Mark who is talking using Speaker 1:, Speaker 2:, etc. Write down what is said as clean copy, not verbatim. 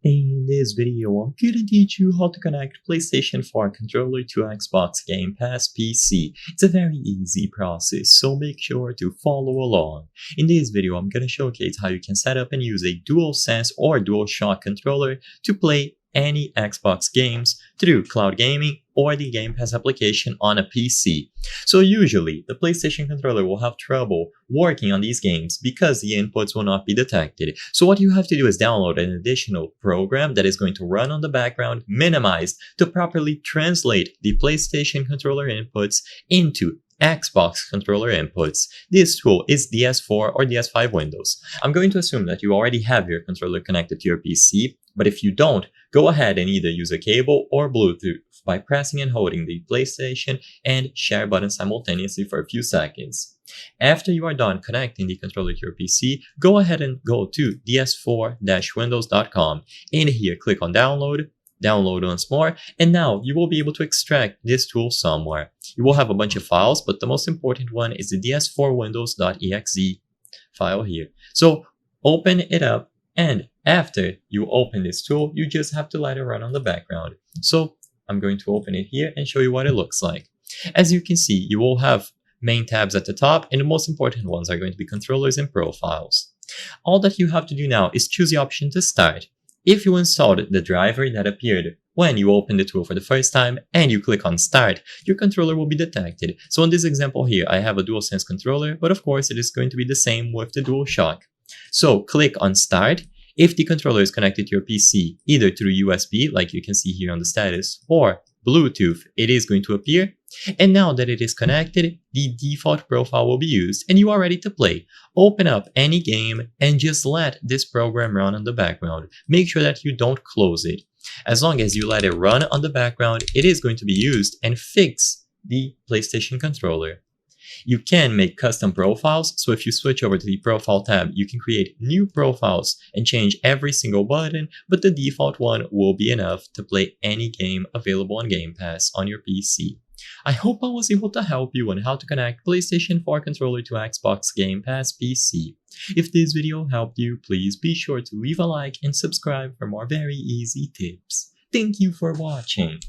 Speaker 1: In this video, I'm gonna teach you how to connect PlayStation 4 controller to Xbox Game Pass PC. It's a very easy process, so make sure to follow along. In this video, I'm gonna showcase how you can set up and use a DualSense or DualShock controller to play any Xbox games through cloud gaming or the Game Pass application on a PC. So usually, the PlayStation controller will have trouble working on these games because the inputs will not be detected. So what you have to do is download an additional program that is going to run on the background, minimized, to properly translate the PlayStation controller inputs into Xbox controller inputs. This tool is DS4 or DS5 Windows. I'm going to assume that you already have your controller connected to your PC, but if you don't, go ahead and either use a cable or Bluetooth by pressing and holding the PlayStation and share button simultaneously for a few seconds. After you are done connecting the controller to your PC, go ahead and go to ds4-windows.com. In here, click on download once more, and now you will be able to extract this tool somewhere. You will have a bunch of files, but the most important one is the ds4windows.exe file here. So open it up, and after you open this tool, you just have to let it run on the background. So I'm going to open it here and show you what it looks like. As you can see, you will have main tabs at the top, and the most important ones are going to be controllers and profiles. All that you have to do now is choose the option to start. If you installed the driver that appeared when you opened the tool for the first time and you click on start, your controller will be detected. So in this example here, I have a DualSense controller, but of course it is going to be the same with the DualShock. So click on start. If the controller is connected to your PC, either through USB, like you can see here on the status, or Bluetooth, it is going to appear. And now that it is connected, the default profile will be used and you are ready to play. Open up any game and just let this program run on the background. Make sure that you don't close it. As long as you let it run on the background, it is going to be used and fix the PlayStation controller. You can make custom profiles, so if you switch over to the profile tab, you can create new profiles and change every single button, but the default one will be enough to play any game available on Game Pass on your PC. I hope I was able to help you on how to connect PlayStation 4 controller to Xbox Game Pass PC. If this video helped you, please be sure to leave a like and subscribe for more very easy tips. Thank you for watching.